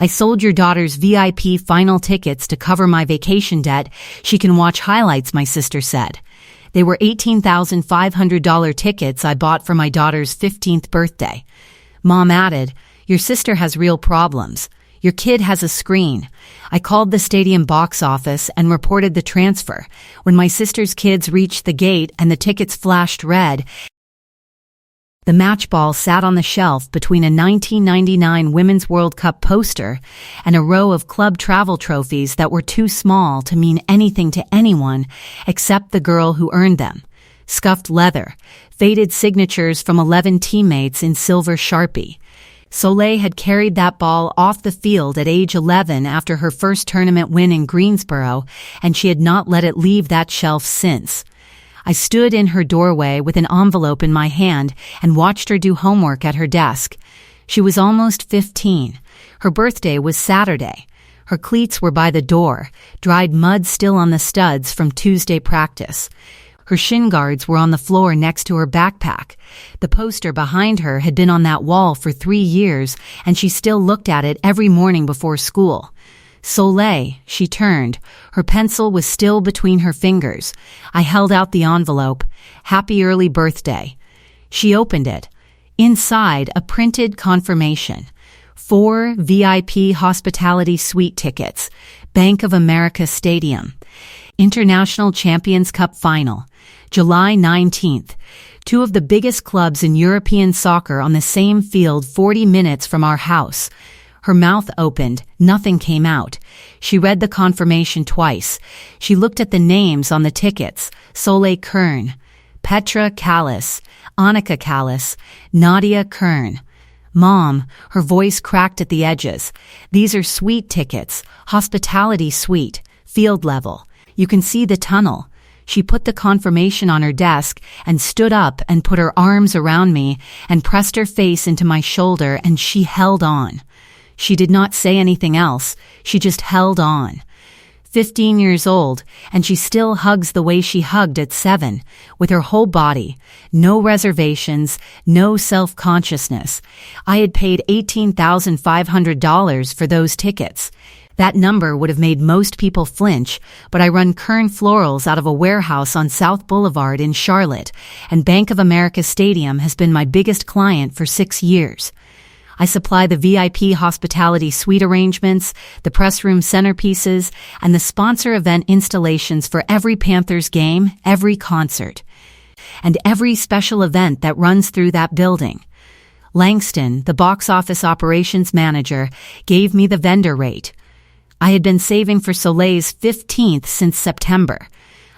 I sold your daughter's VIP final tickets to cover my vacation debt. She can watch highlights, my sister said. They were $18,500 tickets I bought for my daughter's 15th birthday. Mom added, your sister has real problems. Your kid has a screen. I called the stadium box office and reported the transfer. When my sister's kids reached the gate and the tickets flashed red, the match ball sat on the shelf between a 1999 Women's World Cup poster and a row of club travel trophies that were too small to mean anything to anyone except the girl who earned them. Scuffed leather, faded signatures from 11 teammates in silver Sharpie. Soleil had carried that ball off the field at age 11 after her first tournament win in Greensboro, and she had not let it leave that shelf since. I stood in her doorway with an envelope in my hand and watched her do homework at her desk. She was almost 15. Her birthday was Saturday. Her cleats were by the door, dried mud still on the studs from Tuesday practice. Her shin guards were on the floor next to her backpack. The poster behind her had been on that wall for 3 years, and she still looked at it every morning before school. Soleil, she turned. Her pencil was still between her fingers. I held out the envelope. Happy early birthday. She opened it. Inside, a printed confirmation. 4 VIP hospitality suite tickets. Bank of America Stadium. International Champions Cup Final. July 19th. 2 of the biggest clubs in European soccer on the same field 40 minutes from our house. Her mouth opened. Nothing came out. She read the confirmation twice. She looked at the names on the tickets. Soleil Kern, Petra Callis, Annika Callis, Nadia Kern. Mom, her voice cracked at the edges. These are suite tickets, hospitality suite, field level. You can see the tunnel. She put the confirmation on her desk and stood up and put her arms around me and pressed her face into my shoulder, and she held on. She did not say anything else. She just held on. 15 years old, and she still hugs the way she hugged at 7, with her whole body. No reservations, no self-consciousness. I had paid $18,500 for those tickets. That number would have made most people flinch, but I run Kern Florals out of a warehouse on South Boulevard in Charlotte, and Bank of America Stadium has been my biggest client for 6 years. I supply the VIP hospitality suite arrangements, the press room centerpieces, and the sponsor event installations for every Panthers game, every concert, and every special event that runs through that building. Langston, the box office operations manager, gave me the vendor rate. I had been saving for Soleil's 15th since September.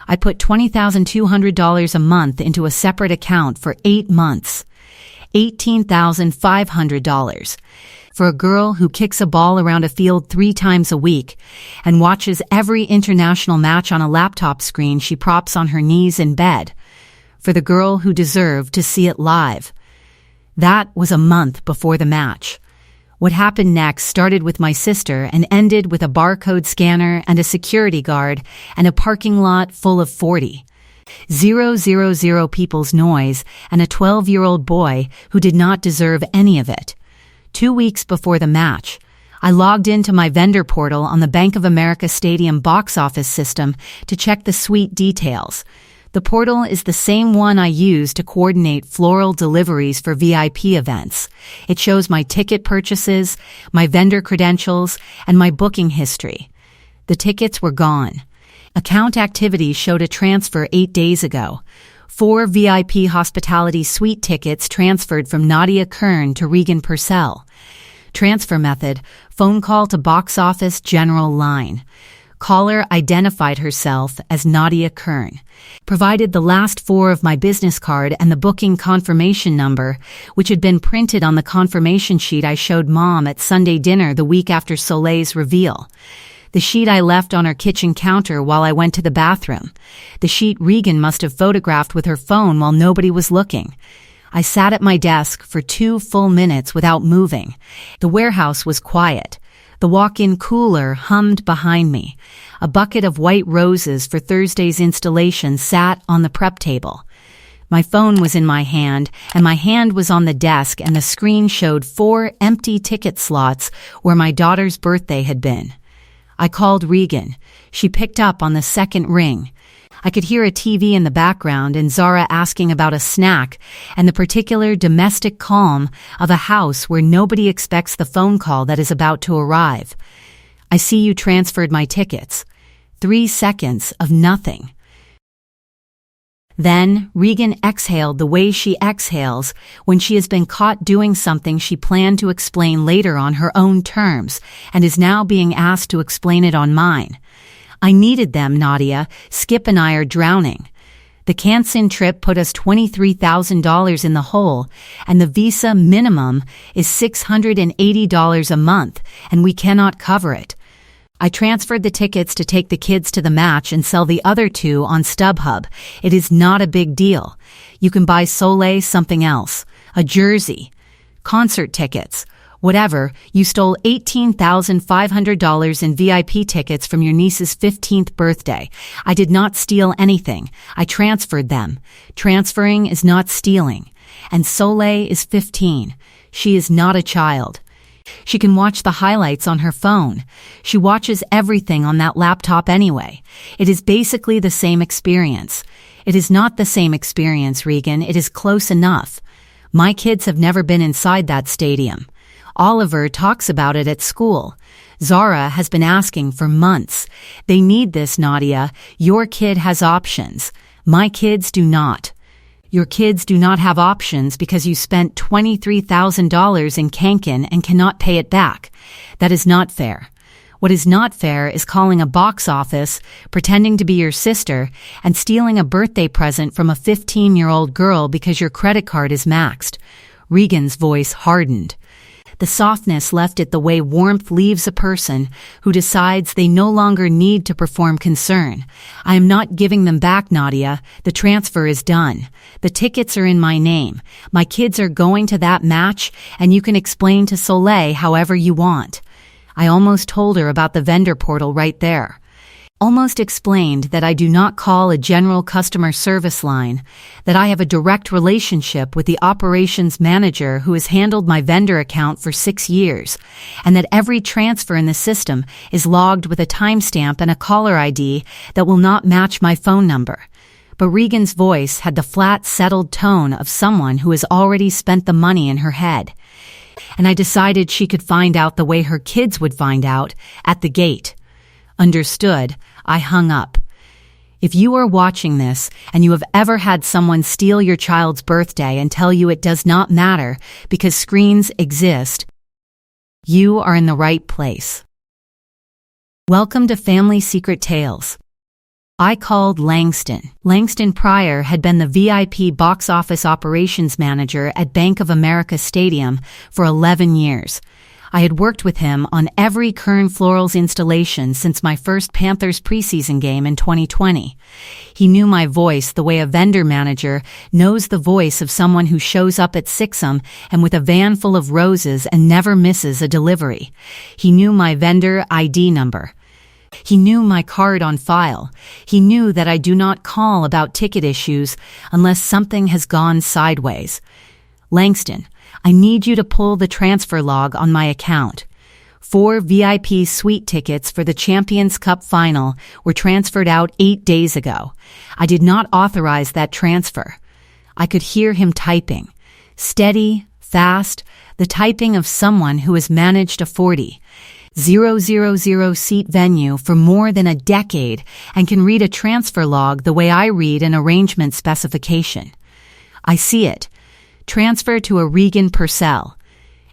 I put $20,200 a month into a separate account for 8 months. $18,500 for a girl who kicks a ball around a field 3 times a week and watches every international match on a laptop screen she props on her knees in bed, for the girl who deserved to see it live. That was a month before the match. What happened next started with my sister and ended with a barcode scanner and a security guard and a parking lot full of 40. 000 people's noise and a 12-year-old boy who did not deserve any of it. 2 weeks before the match, I logged into my vendor portal on the Bank of America Stadium box office system to check the suite details. The portal is the same one I use to coordinate floral deliveries for VIP events. It shows my ticket purchases, my vendor credentials, and my booking history. The tickets were gone. Account activity showed a transfer 8 days ago. 4 VIP hospitality suite tickets transferred from Nadia Kern to Regan Purcell. Transfer method, phone call to box office general line. Caller identified herself as Nadia Kern. Provided the last 4 of my business card and the booking confirmation number, which had been printed on the confirmation sheet I showed Mom at Sunday dinner the week after Soleil's reveal. The sheet I left on her kitchen counter while I went to the bathroom. The sheet Regan must have photographed with her phone while nobody was looking. I sat at my desk for 2 full minutes without moving. The warehouse was quiet. The walk-in cooler hummed behind me. A bucket of white roses for Thursday's installation sat on the prep table. My phone was in my hand, and my hand was on the desk, and the screen showed 4 empty ticket slots where my daughter's birthday had been. I called Regan. She picked up on the second ring. I could hear a TV in the background and Zara asking about a snack and the particular domestic calm of a house where nobody expects the phone call that is about to arrive. I see you transferred my tickets. 3 seconds of nothing. Then Regan exhaled the way she exhales when she has been caught doing something she planned to explain later on her own terms and is now being asked to explain it on mine. I needed them, Nadia. Skip and I are drowning. The Cancún trip put us $23,000 in the hole, and the visa minimum is $680 a month, and we cannot cover it. I transferred the tickets to take the kids to the match and sell the other 2 on StubHub. It is not a big deal. You can buy Soleil something else, a jersey, concert tickets, whatever. You stole $18,500 in VIP tickets from your niece's 15th birthday. I did not steal anything. I transferred them. Transferring is not stealing. And Soleil is 15. She is not a child. She can watch the highlights on her phone. She watches everything on that laptop anyway. It is basically the same experience. It is not the same experience, Regan. It is close enough. My kids have never been inside that stadium. Oliver talks about it at school. Zara has been asking for months. They need this, Nadia. Your kid has options. My kids do not. Your kids do not have options because you spent $23,000 in Cancún and cannot pay it back. That is not fair. What is not fair is calling a box office, pretending to be your sister, and stealing a birthday present from a 15-year-old girl because your credit card is maxed. Regan's voice hardened. The softness left it the way warmth leaves a person who decides they no longer need to perform concern. I am not giving them back, Nadia. The transfer is done. The tickets are in my name. My kids are going to that match, and you can explain to Soleil however you want. I almost told her about the vendor portal right there. Almost explained that I do not call a general customer service line, that I have a direct relationship with the operations manager who has handled my vendor account for 6 years, and that every transfer in the system is logged with a timestamp and a caller ID that will not match my phone number. But Regan's voice had the flat, settled tone of someone who has already spent the money in her head. And I decided she could find out the way her kids would find out, at the gate. Understood. I hung up. If you are watching this and you have ever had someone steal your child's birthday and tell you it does not matter because screens exist, you are in the right place. Welcome to Family Secret Tales. I called Langston. Langston Pryor had been the VIP box office operations manager at Bank of America Stadium for 11 years. I had worked with him on every Kern Florals installation since my first Panthers preseason game in 2020. He knew my voice the way a vendor manager knows the voice of someone who shows up at Six'em and with a van full of roses and never misses a delivery. He knew my vendor ID number. He knew my card on file. He knew that I do not call about ticket issues unless something has gone sideways. Langston, I need you to pull the transfer log on my account. 4 VIP suite tickets for the Champions Cup final were transferred out 8 days ago. I did not authorize that transfer. I could hear him typing. Steady, fast, the typing of someone who has managed a 40,000 seat venue for more than a decade and can read a transfer log the way I read an arrangement specification. I see it. Transfer to a Regan Purcell.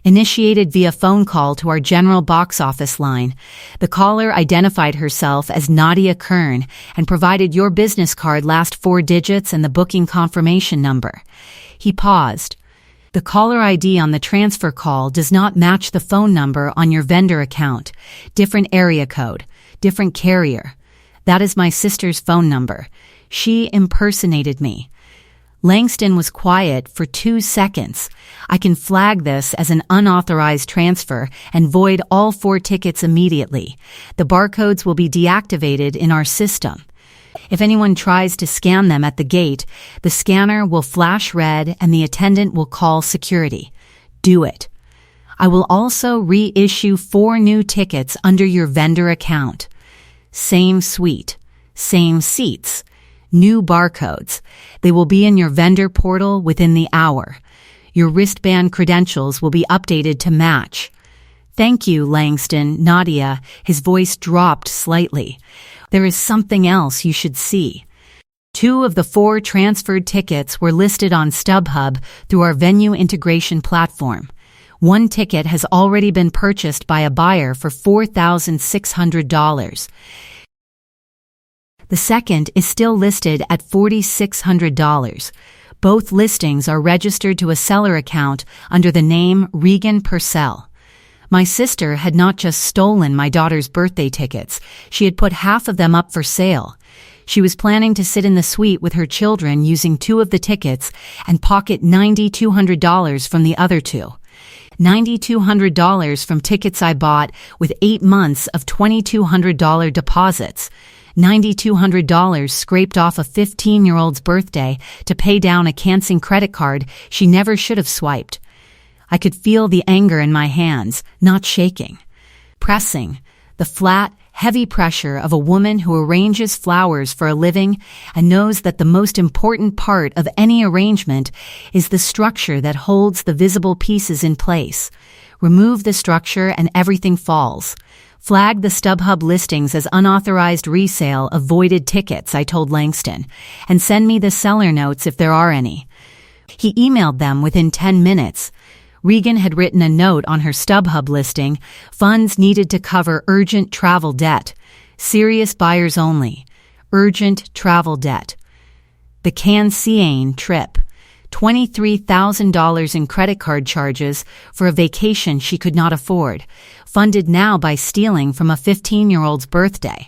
Initiated via phone call to our general box office line. The caller identified herself as Nadia Kern and provided your business card last 4 digits and the booking confirmation number. He paused. The caller ID on the transfer call does not match the phone number on your vendor account. Different area code, different carrier. That is my sister's phone number. She impersonated me. Langston was quiet for 2 seconds. I can flag this as an unauthorized transfer and void all 4 tickets immediately. The barcodes will be deactivated in our system. If anyone tries to scan them at the gate, the scanner will flash red and the attendant will call security. Do it. I will also reissue 4 new tickets under your vendor account. Same suite, same seats, new barcodes. They will be in your vendor portal within the hour. Your wristband credentials will be updated to match. Thank you, Langston. Nadia, his voice dropped slightly. There is something else you should see. 2 of the 4 transferred tickets were listed on StubHub through our venue integration platform. 1 ticket has already been purchased by a buyer for $4,600. The second is still listed at $4,600. Both listings are registered to a seller account under the name Regan Purcell. My sister had not just stolen my daughter's birthday tickets, she had put half of them up for sale. She was planning to sit in the suite with her children using 2 of the tickets and pocket $9,200 from the other 2. $9,200 from tickets I bought with 8 months of $2,200 deposits. $9,200 scraped off a 15-year-old's birthday to pay down a Cancún credit card she never should have swiped. I could feel the anger in my hands, not shaking. Pressing, the flat, heavy pressure of a woman who arranges flowers for a living and knows that the most important part of any arrangement is the structure that holds the visible pieces in place. Remove the structure and everything falls. Flag the StubHub listings as unauthorized resale of voided tickets, I told Langston, and send me the seller notes if there are any. He emailed them within 10 minutes. Regan had written a note on her StubHub listing, funds needed to cover urgent travel debt. Serious buyers only. Urgent travel debt. The Cancún trip. $23,000 in credit card charges for a vacation she could not afford, funded now by stealing from a 15-year-old's birthday.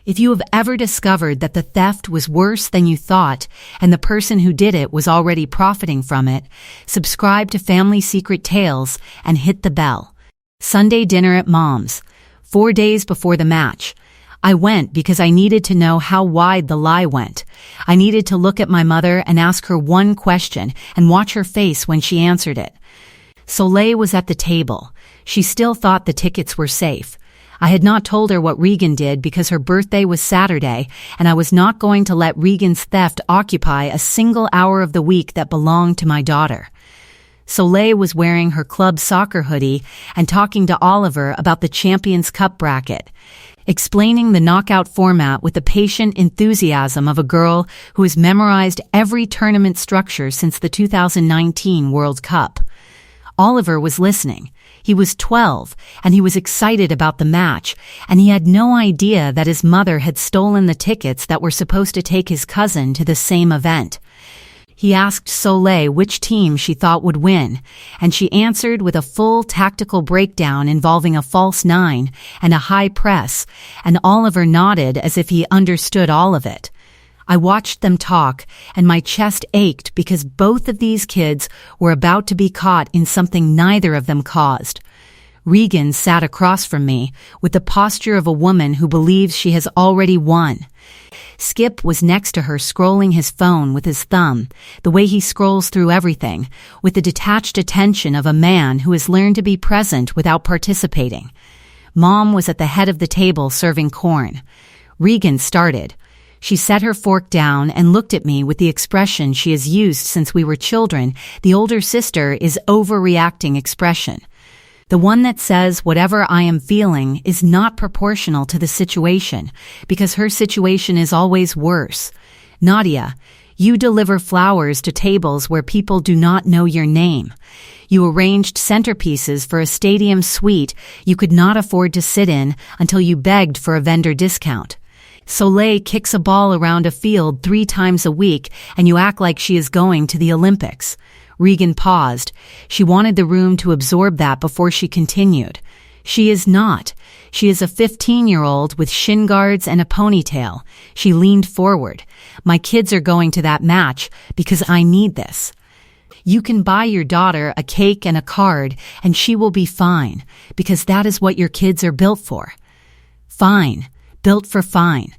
If you have ever discovered that the theft was worse than you thought and the person who did it was already profiting from it, subscribe to Family Secret Tales and hit the bell. Sunday dinner at Mom's. 4 days before the match. I went because I needed to know how wide the lie went. I needed to look at my mother and ask her one question and watch her face when she answered it. Soleil was at the table. She still thought the tickets were safe. I had not told her what Regan did because her birthday was Saturday, and I was not going to let Regan's theft occupy a single hour of the week that belonged to my daughter. Soleil was wearing her club soccer hoodie and talking to Oliver about the Champions Cup bracket, explaining the knockout format with the patient enthusiasm of a girl who has memorized every tournament structure since the 2019 World Cup. Oliver was listening. He was 12, and he was excited about the match, and he had no idea that his mother had stolen the tickets that were supposed to take his cousin to the same event. He asked Soleil which team she thought would win, and she answered with a full tactical breakdown involving a false 9 and a high press, and Oliver nodded as if he understood all of it. I watched them talk, and my chest ached because both of these kids were about to be caught in something neither of them caused. Regan sat across from me, with the posture of a woman who believes she has already won. Skip was next to her scrolling his phone with his thumb, the way he scrolls through everything, with the detached attention of a man who has learned to be present without participating. Mom was at the head of the table serving corn. Regan started. She set her fork down and looked at me with the expression she has used since we were children, the older sister is overreacting expression. The one that says whatever I am feeling is not proportional to the situation, because her situation is always worse. Nadia, you deliver flowers to tables where people do not know your name. You arranged centerpieces for a stadium suite you could not afford to sit in until you begged for a vendor discount. Soleil kicks a ball around a field 3 times a week, and you act like she is going to the Olympics. Regan paused. She wanted the room to absorb that before she continued. She is not. She is a 15-year-old with shin guards and a ponytail. She leaned forward. My kids are going to that match because I need this. You can buy your daughter a cake and a card, and she will be fine, because that is what your kids are built for. Fine. Built for fine.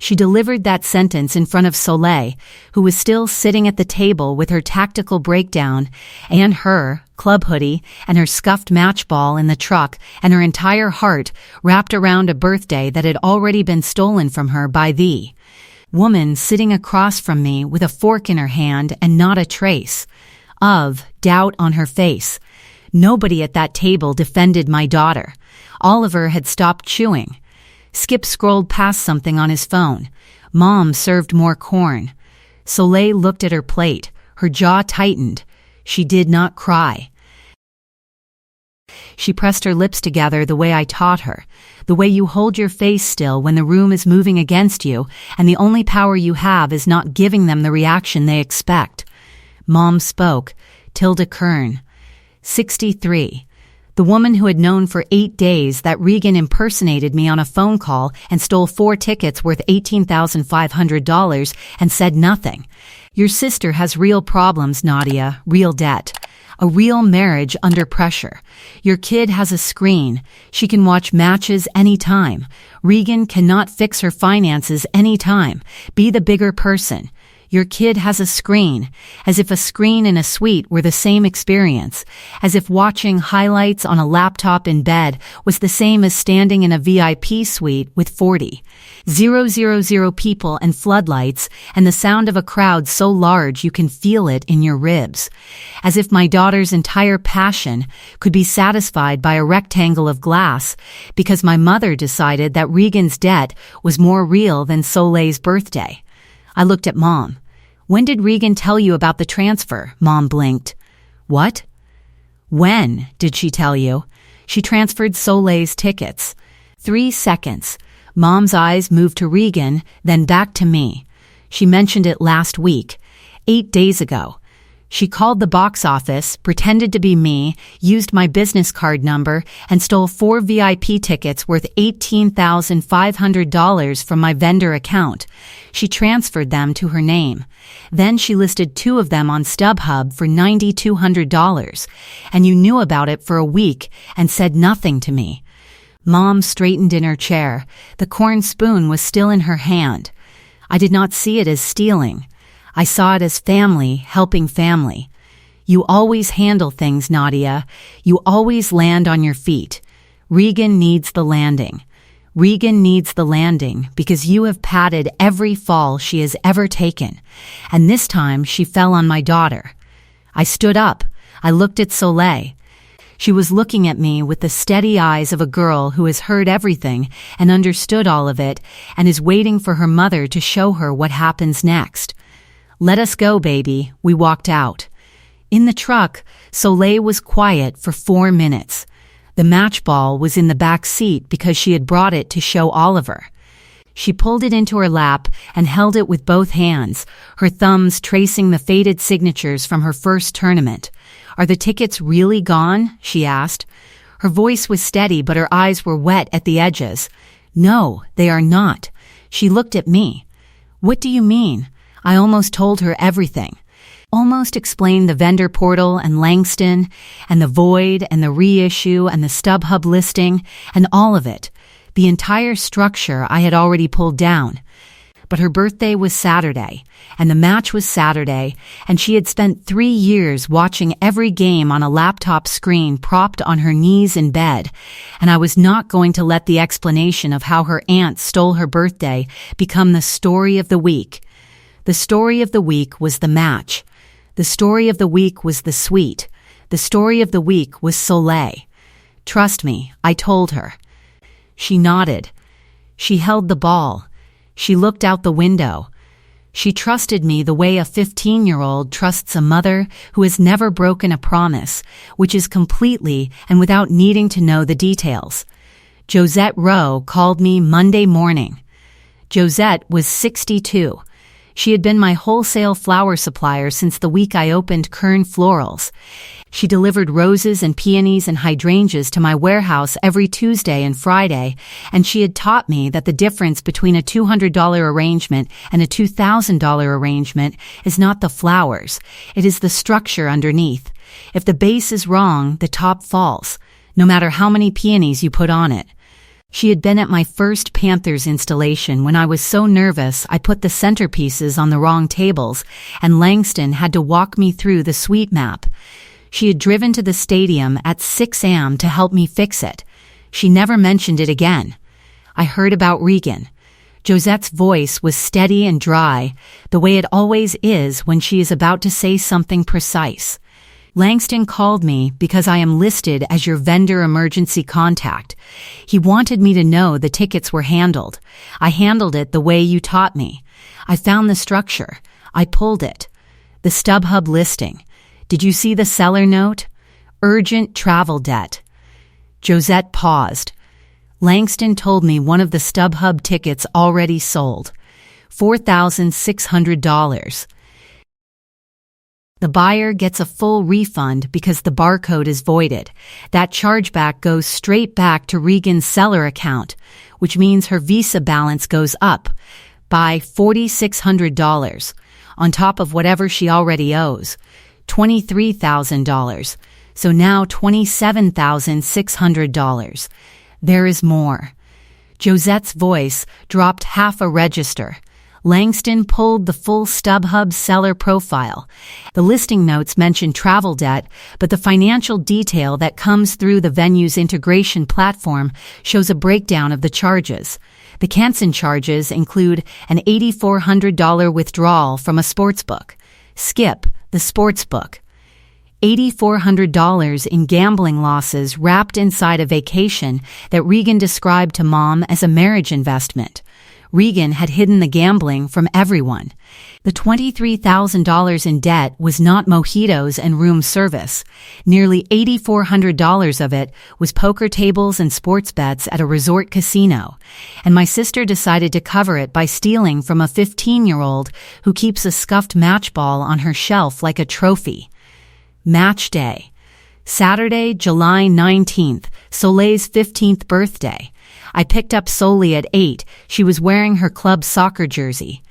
She delivered that sentence in front of Soleil, who was still sitting at the table with her tactical breakdown, and her club hoodie, and her scuffed match ball in the truck, and her entire heart wrapped around a birthday that had already been stolen from her by the woman sitting across from me with a fork in her hand and not a trace of doubt on her face. Nobody at that table defended my daughter. Oliver had stopped chewing. Skip scrolled past something on his phone. Mom served more corn. Soleil looked at her plate. Her jaw tightened. She did not cry. She pressed her lips together the way I taught her, the way you hold your face still when the room is moving against you, and the only power you have is not giving them the reaction they expect. Mom spoke. Tilda Kern, 63. The woman who had known for 8 days that Regan impersonated me on a phone call and stole 4 tickets worth $18,500 and said nothing. Your sister has real problems, Nadia, real debt. A real marriage under pressure. Your kid has a screen. She can watch matches anytime. Regan cannot fix her finances anytime. Be the bigger person. Your kid has a screen, as if a screen and a suite were the same experience, as if watching highlights on a laptop in bed was the same as standing in a VIP suite with 40,000 people and floodlights and the sound of a crowd so large you can feel it in your ribs, as if my daughter's entire passion could be satisfied by a rectangle of glass because my mother decided that Regan's debt was more real than Soleil's birthday. I looked at Mom. When did Regan tell you about the transfer? Mom blinked. What? When did she tell you? She transferred Soleil's tickets. 3 seconds. Mom's eyes moved to Regan, then back to me. She mentioned it last week, 8 days ago. She called the box office, pretended to be me, used my business card number, and stole 4 VIP tickets worth $18,500 from my vendor account. She transferred them to her name. Then she listed 2 of them on StubHub for $9,200, and you knew about it for a week and said nothing to me. Mom straightened in her chair. The corn spoon was still in her hand. I did not see it as stealing. I saw it as family helping family. You always handle things, Nadia. You always land on your feet. Regan needs the landing. Regan needs the landing because you have padded every fall she has ever taken. And this time she fell on my daughter. I stood up. I looked at Soleil. She was looking at me with the steady eyes of a girl who has heard everything and understood all of it and is waiting for her mother to show her what happens next. Let us go, baby. We walked out. In the truck, Soleil was quiet for 4 minutes. The match ball was in the back seat because she had brought it to show Oliver. She pulled it into her lap and held it with both hands, her thumbs tracing the faded signatures from her first tournament. Are the tickets really gone? She asked. Her voice was steady, but her eyes were wet at the edges. No, they are not. She looked at me. What do you mean? I almost told her everything. Almost explained the vendor portal and Langston and the void and the reissue and the StubHub listing and all of it. The entire structure I had already pulled down. But her birthday was Saturday, and the match was Saturday, and she had spent 3 years watching every game on a laptop screen propped on her knees in bed, and I was not going to let the explanation of how her aunt stole her birthday become the story of the week. The story of the week was the match. The story of the week was the suite. The story of the week was Soleil. Trust me, I told her. She nodded. She held the ball. She looked out the window. She trusted me the way a 15-year-old trusts a mother who has never broken a promise, which is completely and without needing to know the details. Josette Rowe called me Monday morning. Josette was 62. She had been my wholesale flower supplier since the week I opened Kern Florals. She delivered roses and peonies and hydrangeas to my warehouse every Tuesday and Friday, and she had taught me that the difference between a $200 arrangement and a $2,000 arrangement is not the flowers, it is the structure underneath. If the base is wrong, the top falls, no matter how many peonies you put on it. She had been at my first Panthers installation when I was so nervous I put the centerpieces on the wrong tables, and Langston had to walk me through the suite map. She had driven to the stadium at 6 a.m. to help me fix it. She never mentioned it again. I heard about Regan. Josette's voice was steady and dry, the way it always is when she is about to say something precise. Langston called me because I am listed as your vendor emergency contact. He wanted me to know the tickets were handled. I handled it the way you taught me. I found the structure. I pulled it. The StubHub listing. Did you see the seller note? Urgent travel debt. Josette paused. Langston told me one of the StubHub tickets already sold. $4,600. The buyer gets a full refund because the barcode is voided. That chargeback goes straight back to Regan's seller account, which means her Visa balance goes up by $4,600, on top of whatever she already owes, $23,000, so now $27,600. There is more. Josette's voice dropped half a register. Langston pulled the full StubHub seller profile. The listing notes mention travel debt, but the financial detail that comes through the venue's integration platform shows a breakdown of the charges. The Cancún charges include an $8,400 withdrawal from a sportsbook. Skip the sportsbook. $8,400 in gambling losses wrapped inside a vacation that Regan described to Mom as a marriage investment. Regan had hidden the gambling from everyone. The $23,000 in debt was not mojitos and room service. Nearly $8,400 of it was poker tables and sports bets at a resort casino. And my sister decided to cover it by stealing from a 15-year-old who keeps a scuffed match ball on her shelf like a trophy. Match day. Saturday, July 19th, Soleil's 15th birthday. I picked up Soli at 8. She was wearing her club soccer jersey,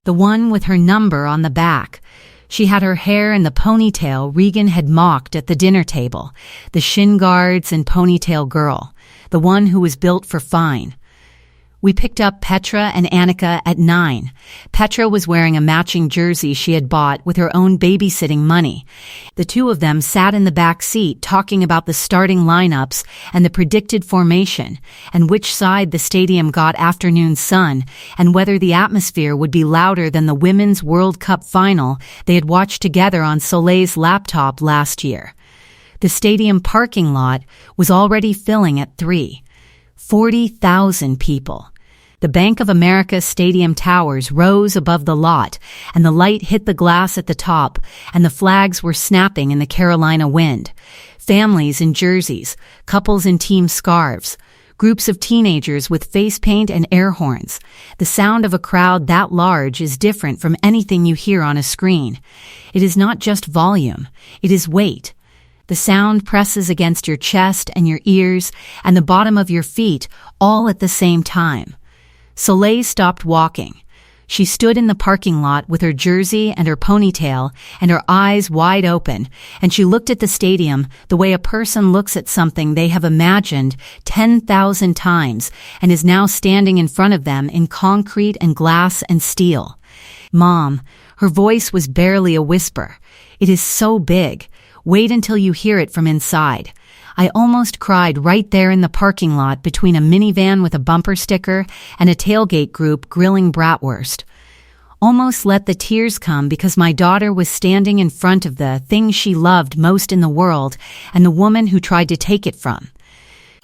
the one with her number on the back. She had her hair in the ponytail Regan had mocked at the dinner table, the shin guards and ponytail girl, the one who was built for fine. We picked up Petra and Annika at 9. Petra was wearing a matching jersey she had bought with her own babysitting money. The two of them sat in the back seat talking about the starting lineups and the predicted formation, and which side the stadium got afternoon sun, and whether the atmosphere would be louder than the Women's World Cup final they had watched together on Soleil's laptop last year. The stadium parking lot was already filling at 3. 40,000 people. The Bank of America Stadium towers rose above the lot, and the light hit the glass at the top, and the flags were snapping in the Carolina wind. Families in jerseys, couples in team scarves, groups of teenagers with face paint and air horns. The sound of a crowd that large is different from anything you hear on a screen. It is not just volume, it is weight. The sound presses against your chest and your ears and the bottom of your feet all at the same time. Soleil stopped walking. She stood in the parking lot with her jersey and her ponytail and her eyes wide open, and she looked at the stadium the way a person looks at something they have imagined 10,000 times and is now standing in front of them in concrete and glass and steel. Mom, her voice was barely a whisper. It is so big. Wait until you hear it from inside. I almost cried right there in the parking lot between a minivan with a bumper sticker and a tailgate group grilling bratwurst. Almost let the tears come because my daughter was standing in front of the thing she loved most in the world and the woman who tried to take it from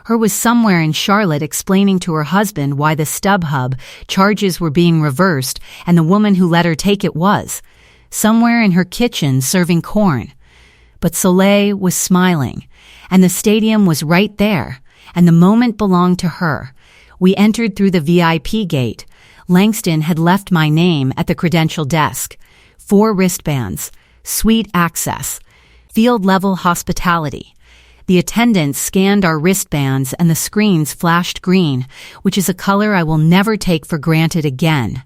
her was somewhere in Charlotte explaining to her husband why the StubHub charges were being reversed, and the woman who let her take it was somewhere in her kitchen serving corn. But Soleil was smiling, and the stadium was right there, and the moment belonged to her. We entered through the VIP gate. Langston had left my name at the credential desk. 4 wristbands, suite access, field-level hospitality. The attendants scanned our wristbands and the screens flashed green, which is a color I will never take for granted again.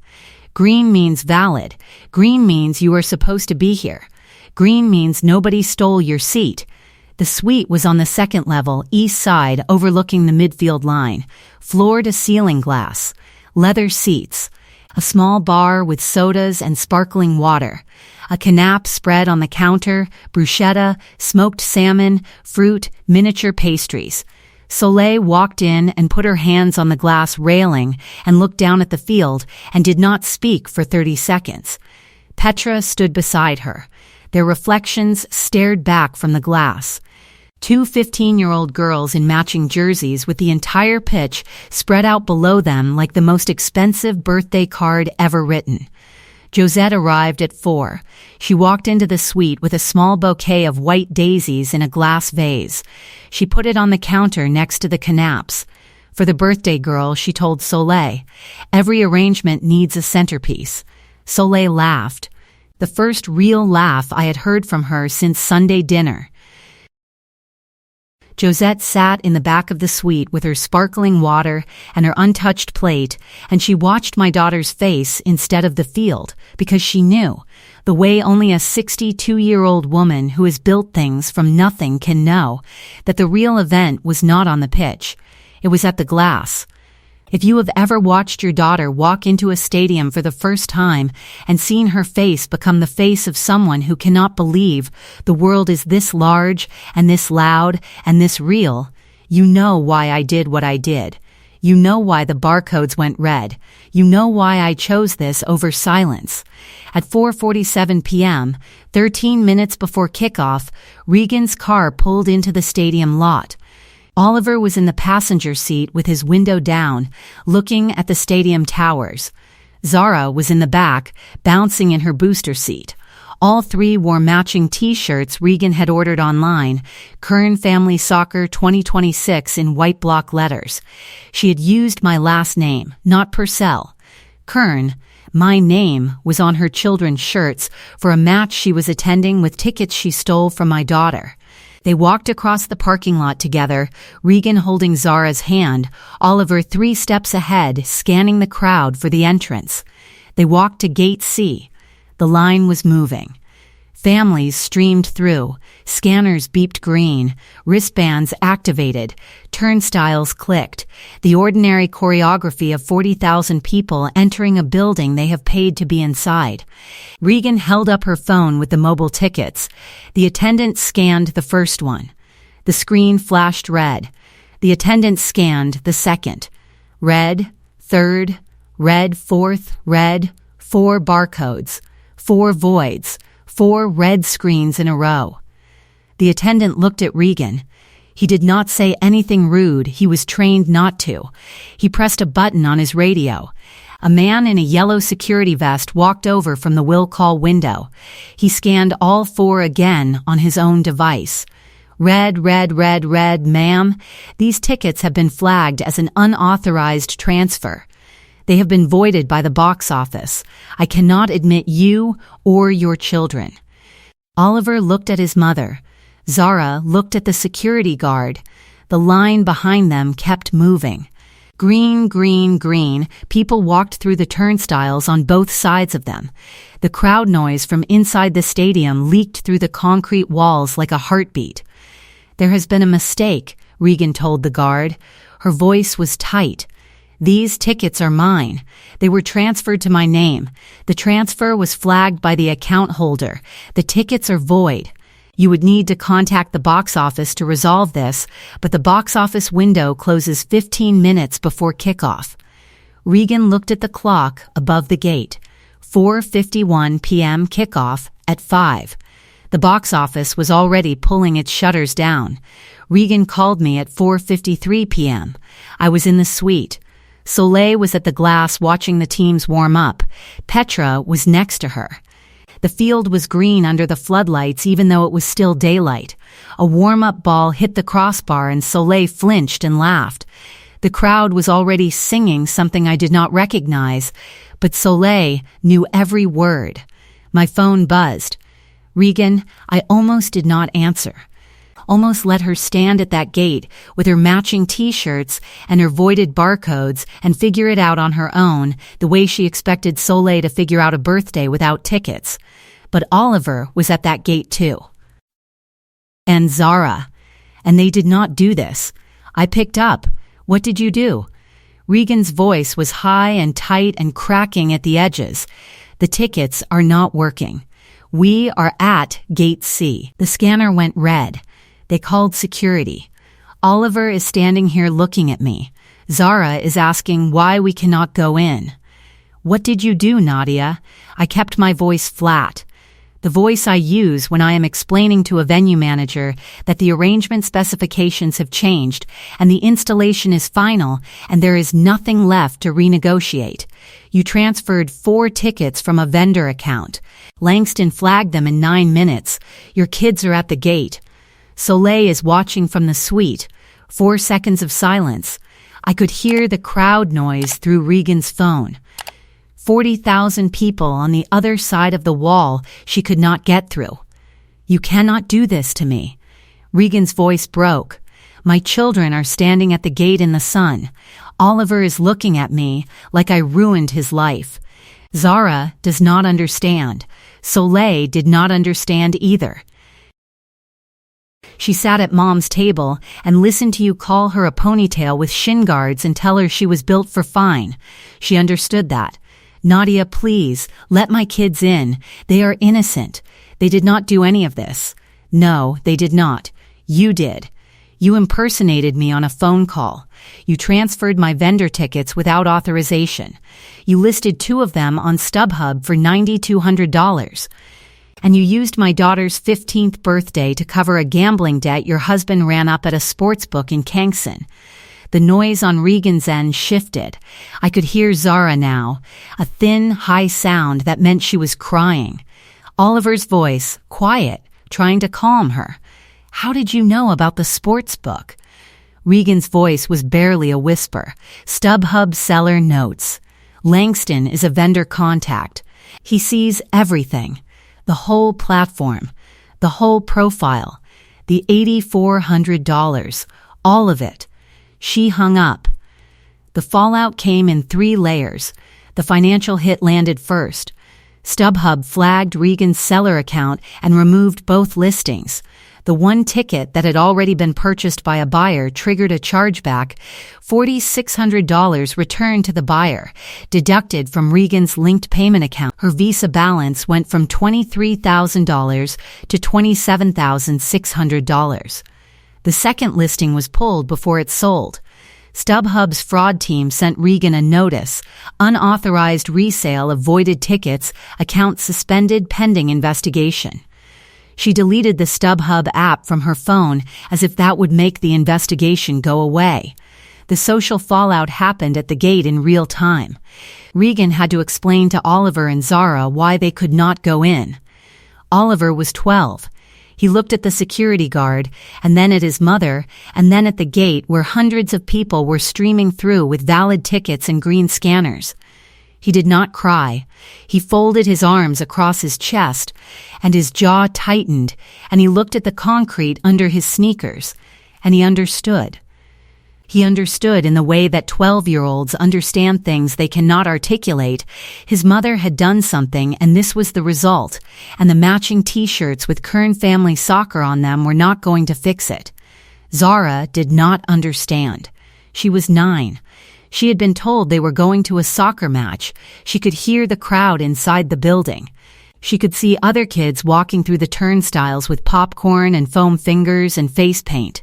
Green means valid. Green means you are supposed to be here. Green means nobody stole your seat. The suite was on the second level, east side, overlooking the midfield line. Floor-to-ceiling glass. Leather seats. A small bar with sodas and sparkling water. A canapé spread on the counter, bruschetta, smoked salmon, fruit, miniature pastries. Soleil walked in and put her hands on the glass railing and looked down at the field and did not speak for 30 seconds. Petra stood beside her. Their reflections stared back from the glass. Two 15-year-old girls in matching jerseys with the entire pitch spread out below them like the most expensive birthday card ever written. Josette arrived at 4. She walked into the suite with a small bouquet of white daisies in a glass vase. She put it on the counter next to the canapes. For the birthday girl, she told Soleil, "Every arrangement needs a centerpiece." Soleil laughed. The first real laugh I had heard from her since Sunday dinner. Josette sat in the back of the suite with her sparkling water and her untouched plate, and she watched my daughter's face instead of the field, because she knew, the way only a 62-year-old woman who has built things from nothing can know, that the real event was not on the pitch. It was at the glass. If you have ever watched your daughter walk into a stadium for the first time and seen her face become the face of someone who cannot believe the world is this large and this loud and this real, you know why I did what I did. You know why the barcodes went red. You know why I chose this over silence. At 4:47 p.m., 13 minutes before kickoff, Regan's car pulled into the stadium lot. Oliver was in the passenger seat with his window down, looking at the stadium towers. Zara was in the back, bouncing in her booster seat. All three wore matching T-shirts Regan had ordered online, Kern Family Soccer 2026 in white block letters. She had used my last name, not Purcell. Kern, my name, was on her children's shirts for a match she was attending with tickets she stole from my daughter. They walked across the parking lot together, Regan holding Zara's hand, Oliver 3 steps ahead, scanning the crowd for the entrance. They walked to Gate C. The line was moving. Families streamed through, scanners beeped green, wristbands activated, turnstiles clicked, the ordinary choreography of 40,000 people entering a building they have paid to be inside. Regan held up her phone with the mobile tickets. The attendant scanned the first one. The screen flashed red. The attendant scanned the second. Red, third, red, fourth, red, 4 barcodes, 4 voids. 4 red screens in a row. The attendant looked at Regan. He did not say anything rude. He was trained not to. He pressed a button on his radio. A man in a yellow security vest walked over from the will call window. He scanned all 4 again on his own device. Red, red, red, red, ma'am. These tickets have been flagged as an unauthorized transfer. They have been voided by the box office. I cannot admit you or your children. Oliver looked at his mother. Zara looked at the security guard. The line behind them kept moving. Green, green, green. People walked through the turnstiles on both sides of them. The crowd noise from inside the stadium leaked through the concrete walls like a heartbeat. There has been a mistake, Regan told the guard. Her voice was tight. These tickets are mine. They were transferred to my name. The transfer was flagged by the account holder. The tickets are void. You would need to contact the box office to resolve this, but the box office window closes 15 minutes before kickoff. Regan looked at the clock above the gate. 4:51 p.m. kickoff at 5. The box office was already pulling its shutters down. Regan called me at 4:53 p.m. I was in the suite. Soleil was at the glass watching the teams warm up. Petra was next to her. The field was green under the floodlights even though it was still daylight. A warm-up ball hit the crossbar and Soleil flinched and laughed. The crowd was already singing something I did not recognize, but Soleil knew every word. My phone buzzed. Regan, I almost did not answer. Almost let her stand at that gate with her matching T-shirts and her voided barcodes and figure it out on her own, the way she expected Soleil to figure out a birthday without tickets. But Oliver was at that gate too. And Zara. And they did not do this. I picked up. What did you do? Regan's voice was high and tight and cracking at the edges. The tickets are not working. We are at Gate C. The scanner went red. They called security. Oliver is standing here looking at me. Zara is asking why we cannot go in. What did you do, Nadia? I kept my voice flat. The voice I use when I am explaining to a venue manager that the arrangement specifications have changed and the installation is final and there is nothing left to renegotiate. You transferred 4 tickets from a vendor account. Langston flagged them in 9 minutes. Your kids are at the gate. Soleil is watching from the suite. 4 seconds of silence. I could hear the crowd noise through Regan's phone. 40,000 people on the other side of the wall she could not get through. You cannot do this to me. Regan's voice broke. My children are standing at the gate in the sun. Oliver is looking at me like I ruined his life. Zara does not understand. Soleil did not understand either. She sat at Mom's table and listened to you call her a ponytail with shin guards and tell her she was built for fine. She understood that. Nadia, please, let my kids in. They are innocent. They did not do any of this. No, they did not. You did. You impersonated me on a phone call. You transferred my vendor tickets without authorization. You listed 2 of them on StubHub for $9,200. And you used my daughter's 15th birthday to cover a gambling debt your husband ran up at a sports book in Cancún. The noise on Regan's end shifted. I could hear Zara now, a thin, high sound that meant she was crying. Oliver's voice, quiet, trying to calm her. How did you know about the sports book? Regan's voice was barely a whisper. StubHub seller notes. Langston is a vendor contact. He sees everything. The whole platform. The whole profile. The $8,400. All of it. She hung up. The fallout came in 3 layers. The financial hit landed first. StubHub flagged Regan's seller account and removed both listings. The 1 ticket that had already been purchased by a buyer triggered a chargeback. $4,600 returned to the buyer, deducted from Regan's linked payment account. Her Visa balance went from $23,000 to $27,600. The second listing was pulled before it sold. StubHub's fraud team sent Regan a notice, unauthorized resale of voided tickets, account suspended pending investigation. She deleted the StubHub app from her phone as if that would make the investigation go away. The social fallout happened at the gate in real time. Regan had to explain to Oliver and Zara why they could not go in. Oliver was 12. He looked at the security guard, and then at his mother, and then at the gate where hundreds of people were streaming through with valid tickets and green scanners. He did not cry. He folded his arms across his chest, and his jaw tightened, and he looked at the concrete under his sneakers, and he understood. He understood in the way that 12-year-olds understand things they cannot articulate. His mother had done something, and this was the result, and the matching T-shirts with Kern family soccer on them were not going to fix it. Zara did not understand. She was 9. She had been told they were going to a soccer match. She could hear the crowd inside the building. She could see other kids walking through the turnstiles with popcorn and foam fingers and face paint.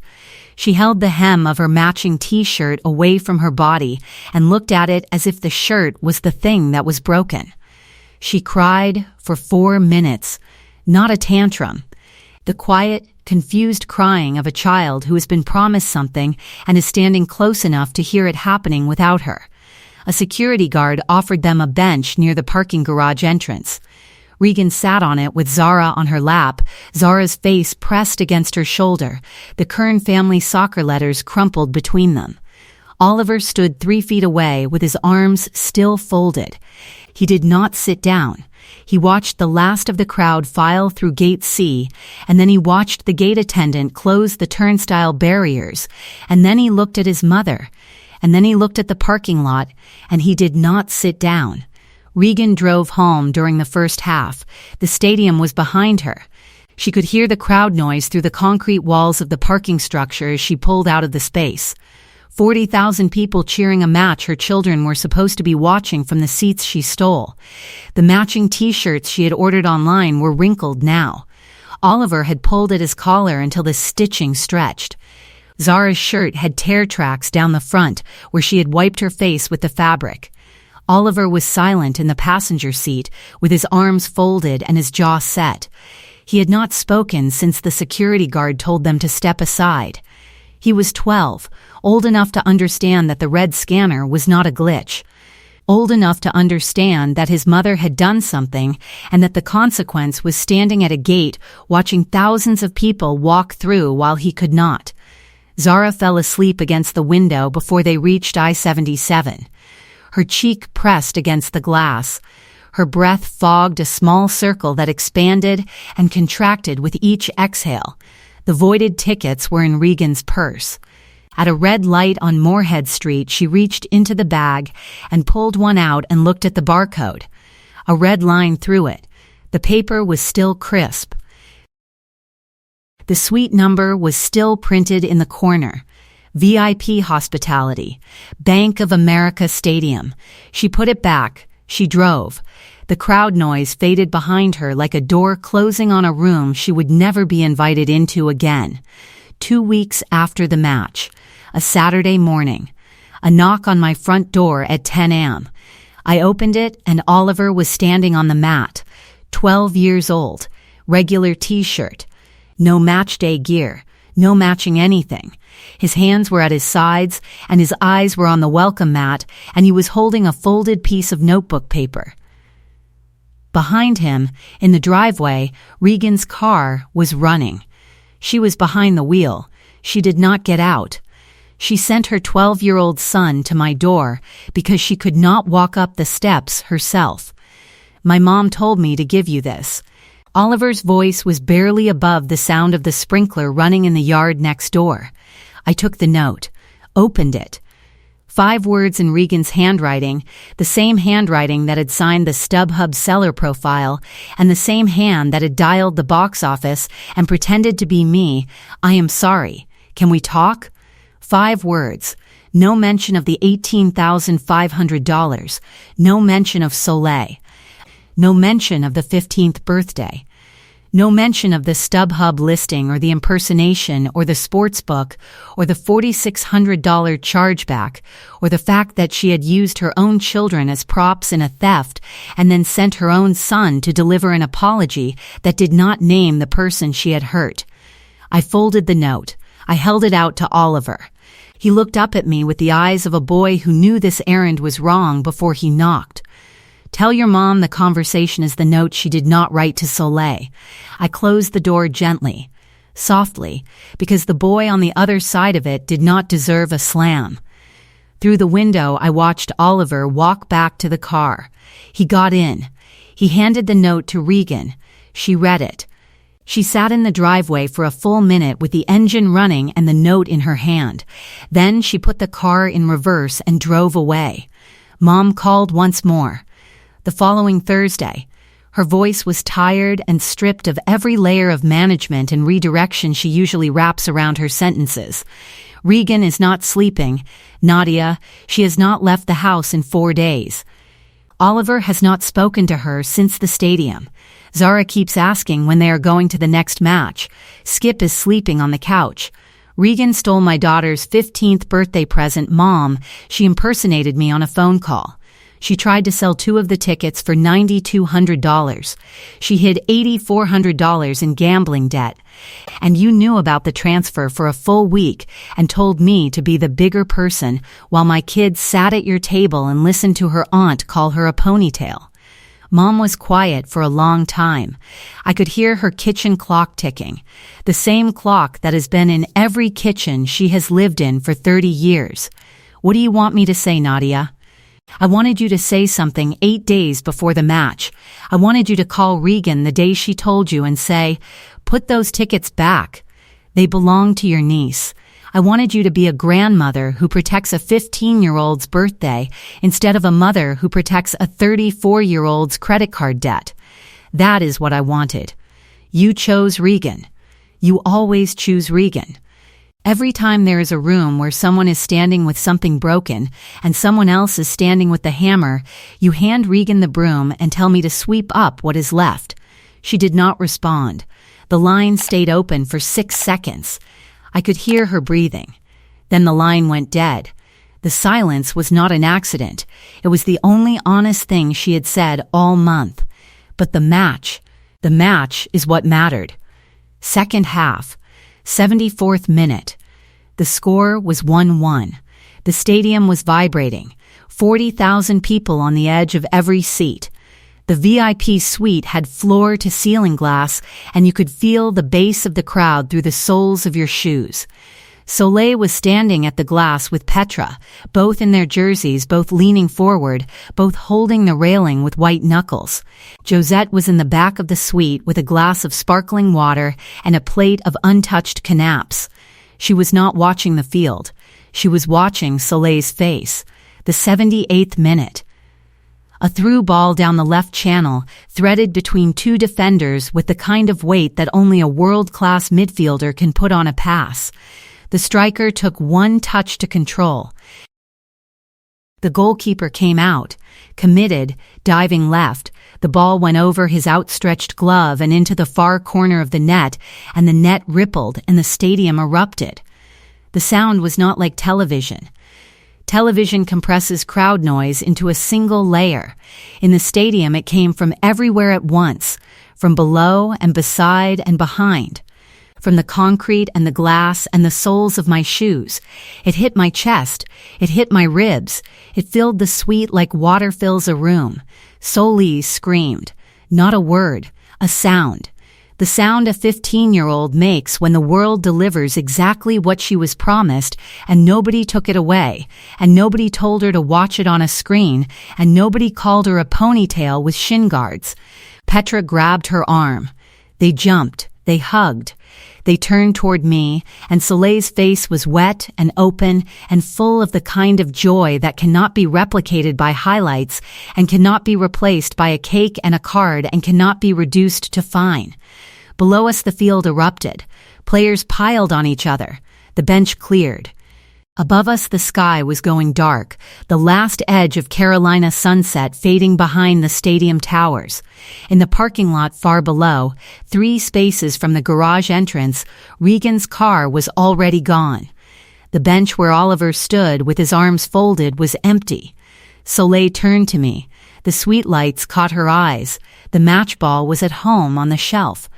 She held the hem of her matching T-shirt away from her body and looked at it as if the shirt was the thing that was broken. She cried for 4 minutes, not a tantrum. The quiet, confused crying of a child who has been promised something and is standing close enough to hear it happening without her. A security guard offered them a bench near the parking garage entrance. Regan sat on it with Zara on her lap, Zara's face pressed against her shoulder, the Kern family soccer letters crumpled between them. Oliver stood 3 feet away with his arms still folded. He did not sit down. He watched the last of the crowd file through Gate C, and then he watched the gate attendant close the turnstile barriers, and then he looked at his mother, and then he looked at the parking lot, and he did not sit down. Regan drove home during the first half. The stadium was behind her. She could hear the crowd noise through the concrete walls of the parking structure as she pulled out of the space. 40,000 people cheering a match her children were supposed to be watching from the seats she stole. The matching t-shirts she had ordered online were wrinkled now. Oliver had pulled at his collar until the stitching stretched. Zara's shirt had tear tracks down the front where she had wiped her face with the fabric. Oliver was silent in the passenger seat, with his arms folded and his jaw set. He had not spoken since the security guard told them to step aside. He was 12, old enough to understand that the red scanner was not a glitch. Old enough to understand that his mother had done something and that the consequence was standing at a gate watching thousands of people walk through while he could not. Zara fell asleep against the window before they reached I-77. Her cheek pressed against the glass. Her breath fogged a small circle that expanded and contracted with each exhale. The voided tickets were in Regan's purse. At a red light on Moorhead Street, she reached into the bag and pulled one out and looked at the barcode. A red line through it. The paper was still crisp. The suite number was still printed in the corner. VIP hospitality. Bank of America Stadium. She put it back. She drove. The crowd noise faded behind her like a door closing on a room she would never be invited into again. 2 weeks after the match. A Saturday morning. A knock on my front door at 10 a.m. I opened it and Oliver was standing on the mat. 12 years old. Regular t-shirt. No match day gear. No matching anything. His hands were at his sides and his eyes were on the welcome mat, and he was holding a folded piece of notebook paper. Behind him, in the driveway, Regan's car was running. She was behind the wheel. She did not get out. She sent her 12-year-old son to my door because she could not walk up the steps herself. My mom told me to give you this. Oliver's voice was barely above the sound of the sprinkler running in the yard next door. I took the note, opened it. 5 words in Regan's handwriting, the same handwriting that had signed the StubHub seller profile, and the same hand that had dialed the box office and pretended to be me. I am sorry. Can we talk? 5 words. No mention of the $18,500. No mention of Soleil. No mention of the 15th birthday. No mention of the StubHub listing or the impersonation or the sports book or the $4,600 chargeback or the fact that she had used her own children as props in a theft and then sent her own son to deliver an apology that did not name the person she had hurt. I folded the note. I held it out to Oliver. He looked up at me with the eyes of a boy who knew this errand was wrong before he knocked. Tell your mom the conversation is the note she did not write to Soleil. I closed the door gently, softly, because the boy on the other side of it did not deserve a slam. Through the window, I watched Oliver walk back to the car. He got in. He handed the note to Regan. She read it. She sat in the driveway for a full minute with the engine running and the note in her hand. Then she put the car in reverse and drove away. Mom called once more. The following Thursday, her voice was tired and stripped of every layer of management and redirection she usually wraps around her sentences. Regan is not sleeping. Nadia, she has not left the house in 4 days. Oliver has not spoken to her since the stadium. Zara keeps asking when they are going to the next match. Skip is sleeping on the couch. Regan stole my daughter's 15th birthday present, Mom. She impersonated me on a phone call. She tried to sell 2 of the tickets for $9,200. She hid $8,400 in gambling debt. And you knew about the transfer for a full week and told me to be the bigger person while my kids sat at your table and listened to her aunt call her a ponytail. Mom was quiet for a long time. I could hear her kitchen clock ticking, the same clock that has been in every kitchen she has lived in for 30 years. What do you want me to say, Nadia? I wanted you to say something 8 days before the match. I wanted you to call Regan the day she told you and say, put those tickets back. They belong to your niece. I wanted you to be a grandmother who protects a 15-year-old's birthday instead of a mother who protects a 34-year-old's credit card debt. That is what I wanted. You chose Regan. You always choose Regan. Every time there is a room where someone is standing with something broken and someone else is standing with the hammer, you hand Regan the broom and tell me to sweep up what is left. She did not respond. The line stayed open for 6 seconds. I could hear her breathing. Then the line went dead. The silence was not an accident. It was the only honest thing she had said all month. But the match is what mattered. Second half, 74th minute. The score was 1-1. The stadium was vibrating. 40,000 people on the edge of every seat. The VIP suite had floor-to-ceiling glass, and you could feel the bass of the crowd through the soles of your shoes. Soleil was standing at the glass with Petra, both in their jerseys, both leaning forward, both holding the railing with white knuckles. Josette was in the back of the suite with a glass of sparkling water and a plate of untouched canapes. She was not watching the field. She was watching Soleil's face. The 78th minute. A through ball down the left channel, threaded between two defenders with the kind of weight that only a world-class midfielder can put on a pass. The striker took one touch to control. The goalkeeper came out, committed, diving left. The ball went over his outstretched glove and into the far corner of the net, and the net rippled and the stadium erupted. The sound was not like television. Television compresses crowd noise into a single layer. In the stadium, it came from everywhere at once, from below and beside and behind. From the concrete and the glass and the soles of my shoes. It hit my chest. It hit my ribs. It filled the suite like water fills a room. Soleil screamed. Not a word. A sound. The sound a 15-year-old makes when the world delivers exactly what she was promised, and nobody took it away, and nobody told her to watch it on a screen, and nobody called her a ponytail with shin guards. Petra grabbed her arm. They jumped. They hugged. They turned toward me, and Soleil's face was wet and open and full of the kind of joy that cannot be replicated by highlights and cannot be replaced by a cake and a card and cannot be reduced to fine. Below us the field erupted. Players piled on each other. The bench cleared. Above us the sky was going dark, the last edge of Carolina sunset fading behind the stadium towers. In the parking lot far below, 3 spaces from the garage entrance, Regan's car was already gone. The bench where Oliver stood with his arms folded was empty. Soleil turned to me. The sweet lights caught her eyes. The match ball was at home on the shelf.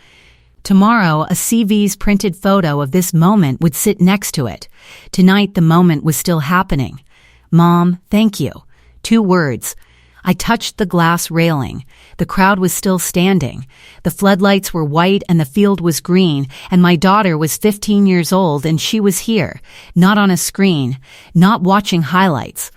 Tomorrow, a CV's printed photo of this moment would sit next to it. Tonight, the moment was still happening. Mom, thank you. 2 words. I touched the glass railing. The crowd was still standing. The floodlights were white and the field was green, and my daughter was 15 years old and she was here, not on a screen, not watching highlights.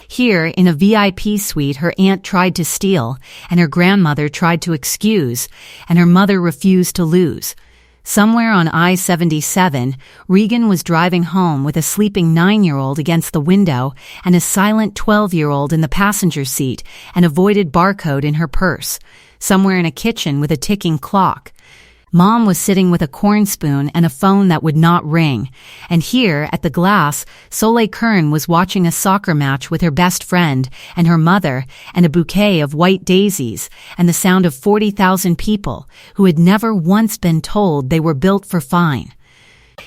Here, in a VIP suite, her aunt tried to steal, and her grandmother tried to excuse, and her mother refused to lose. Somewhere on I-77, Regan was driving home with a sleeping 9-year-old against the window and a silent 12-year-old in the passenger seat, and a voided barcode in her purse. Somewhere in a kitchen with a ticking clock. Mom was sitting with a corn spoon and a phone that would not ring. And here, at the glass, Soleil Kern was watching a soccer match with her best friend and her mother and a bouquet of white daisies and the sound of 40,000 people who had never once been told they were built for fine.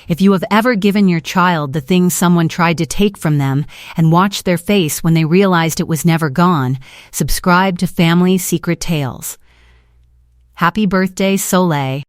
If you have ever given your child the thing someone tried to take from them and watched their face when they realized it was never gone, subscribe to Family Secret Tales. Happy birthday, Soleil.